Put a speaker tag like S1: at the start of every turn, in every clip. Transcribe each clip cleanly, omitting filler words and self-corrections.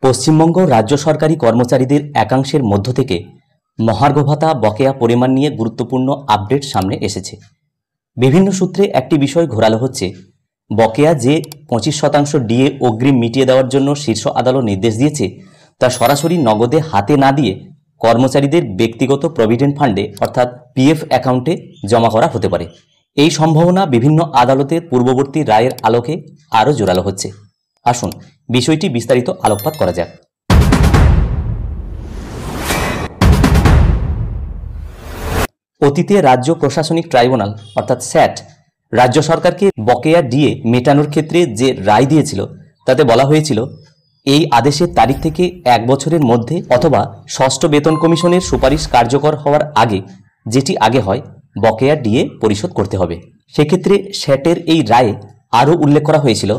S1: পশ্চিমবঙ্গ রাজ্য সরকারি কর্মচারীদের একাংশের মধ্য থেকে মহার্ঘ ভাতা বকেয়া পরিমাণ নিয়ে গুরুত্বপূর্ণ আপডেট সামনে এসেছে। বিভিন্ন সূত্রে একটি বিষয় ঘোরালো হচ্ছে, বকেয়া যে 25% ডিএ অগ্রিম মিটিয়ে দেওয়ার জন্য শীর্ষ আদালত নির্দেশ দিয়েছে তা সরাসরি নগদে হাতে না দিয়ে কর্মচারীদের ব্যক্তিগত প্রভিডেন্ট ফান্ডে অর্থাৎ পিএফ অ্যাকাউন্টে জমা করা হতে পারে। এই সম্ভাবনা বিভিন্ন আদালতের পূর্ববর্তী রায়ের আলোকে আরও জোরালো হচ্ছে। আসুন বিষয়টি বিস্তারিত আলোকপাত করা যাক। অতীতে রাজ্য প্রশাসনিক ট্রাইব্যুনাল অর্থাৎ স্যাট রাজ্য সরকারকে বকেয়া ডিএ মেটানোর ক্ষেত্রে যে রায় দিয়েছিল তাতে বলা হয়েছিল, এই আদেশের তারিখ থেকে 1 বছরের মধ্যে অথবা ষষ্ঠ বেতন কমিশনের সুপারিশ কার্যকর হওয়ার আগে, যেটি আগে হয়, বকেয়া ডিএ পরিশোধ করতে হবে। সেক্ষেত্রে স্যাটের এই রায়ে আরও উল্লেখ করা হয়েছিল,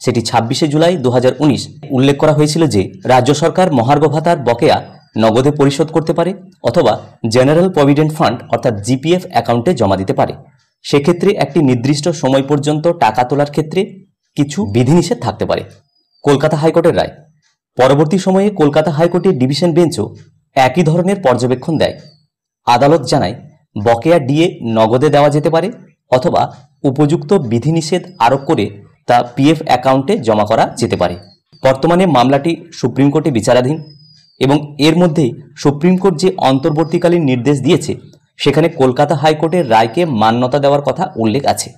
S1: সেটি 26শে জুলাই 2019 উল্লেখ করা হয়েছিল যে রাজ্য সরকার মহার্ঘ ভাতার বকেয়া নগদে পরিশোধ করতে পারে অথবা জেনারেল প্রভিডেন্ট ফান্ড অর্থাৎ জিপিএফ অ্যাকাউন্টে জমা দিতে পারে। সেক্ষেত্রে একটি নির্দিষ্ট সময় পর্যন্ত টাকা তোলার ক্ষেত্রে কিছু বিধিনিষেধ থাকতে পারে। কলকাতা হাইকোর্টের রায়। পরবর্তী সময়ে কলকাতা হাইকোর্টের ডিভিশন বেঞ্চও একই ধরনের পর্যবেক্ষণ দেয়। আদালত জানায়, বকেয়া ডিএ নগদে দেওয়া যেতে পারে অথবা উপযুক্ত বিধিনিষেধ আরোপ করে তা পিএফ অ্যাকাউন্টে জমা করা যেতে পারে। বর্তমানে মামলাটি সুপ্রিম কোর্টে বিচারাধীন এবং এর মধ্যেই সুপ্রিম কোর্ট যে অন্তর্বর্তীকালীন নির্দেশ দিয়েছে সেখানে কলকাতা হাইকোর্টের রায়কে মান্যতা দেওয়ার কথা উল্লেখ আছে।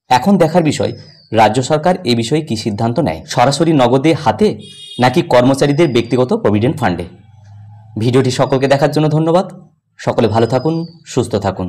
S1: এখন দেখার বিষয়, রাজ্য সরকার এ বিষয়ে কি সিদ্ধান্ত নেয়, সরাসরি নগদে হাতে নাকি কর্মচারীদের ব্যক্তিগত প্রভিডেন্ট ফান্ডে। ভিডিওটি সকলকে দেখার জন্য ধন্যবাদ। সকলে ভালো থাকুন, সুস্থ থাকুন।